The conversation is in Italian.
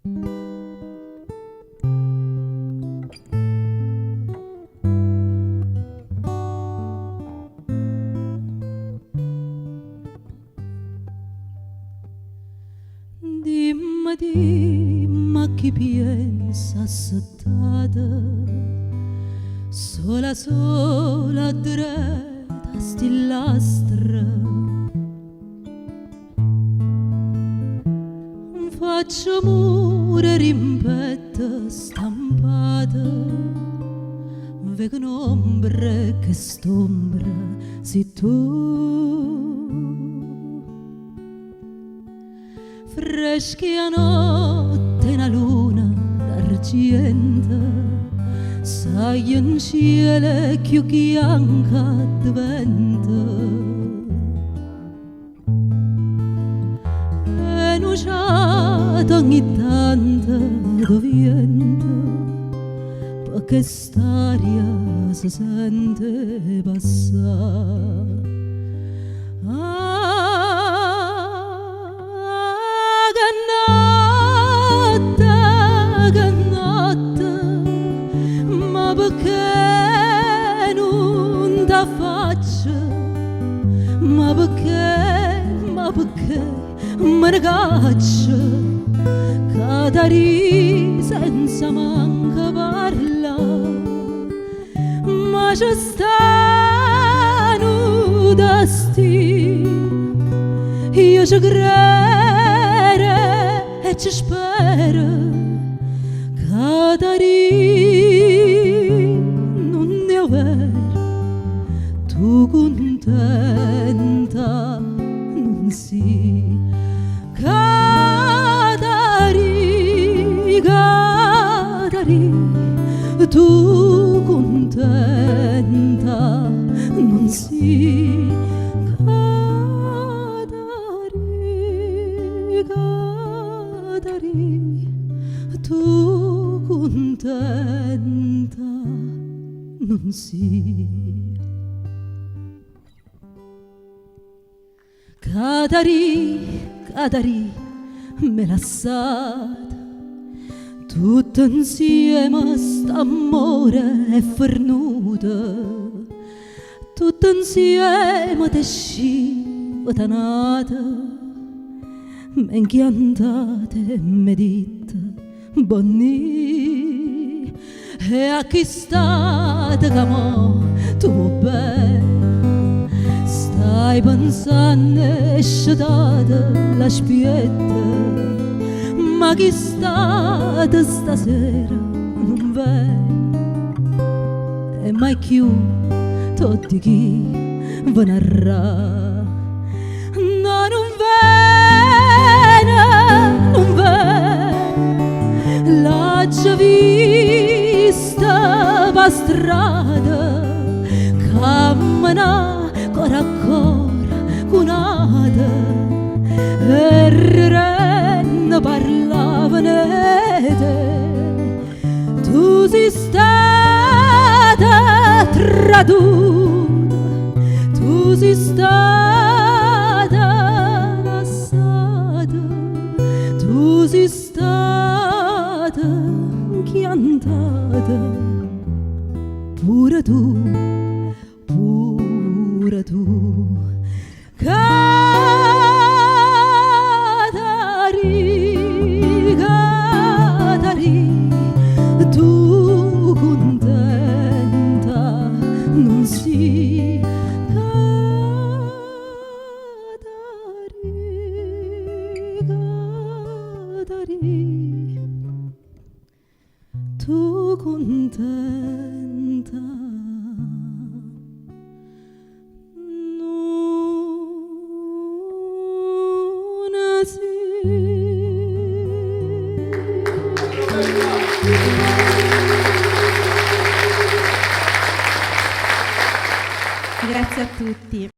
Dimma chi pensa assettada sola sola dreta stillastra faccio mure rimpetta stampata vedo un'ombra che st'ombra sei tu freschi a notte una luna d'argento sai in cielo più bianca diventa e nuciata ogni tanto do vento perché st'aria si sente passare ma perché me ne caccia cadari senza manca parla ma c'è stanno destino io ci credo e ci spero cadari non è vero tu contenta non si cadari, cadari tu contenta non si cadari, cadari tu contenta non si cadari, cadari, me lasciate tutto insieme st'amore è fornuto tutto insieme te scivotanate menchi andate me dite bonni e a chi state che mo tu bene stai pensando escetata la spietta ma chi state stasera non viene e mai più tutti chi ve narrà no non viene l'ha già vista per strada cammina ancora ancora cunata e rende parlavane tu sei stata traduta tu sei stata lasciata tu sei stata chiantata pure tu pure tu cadari, cadari tu contenta non si cadari, cadari tu contenta Grazie a tutti.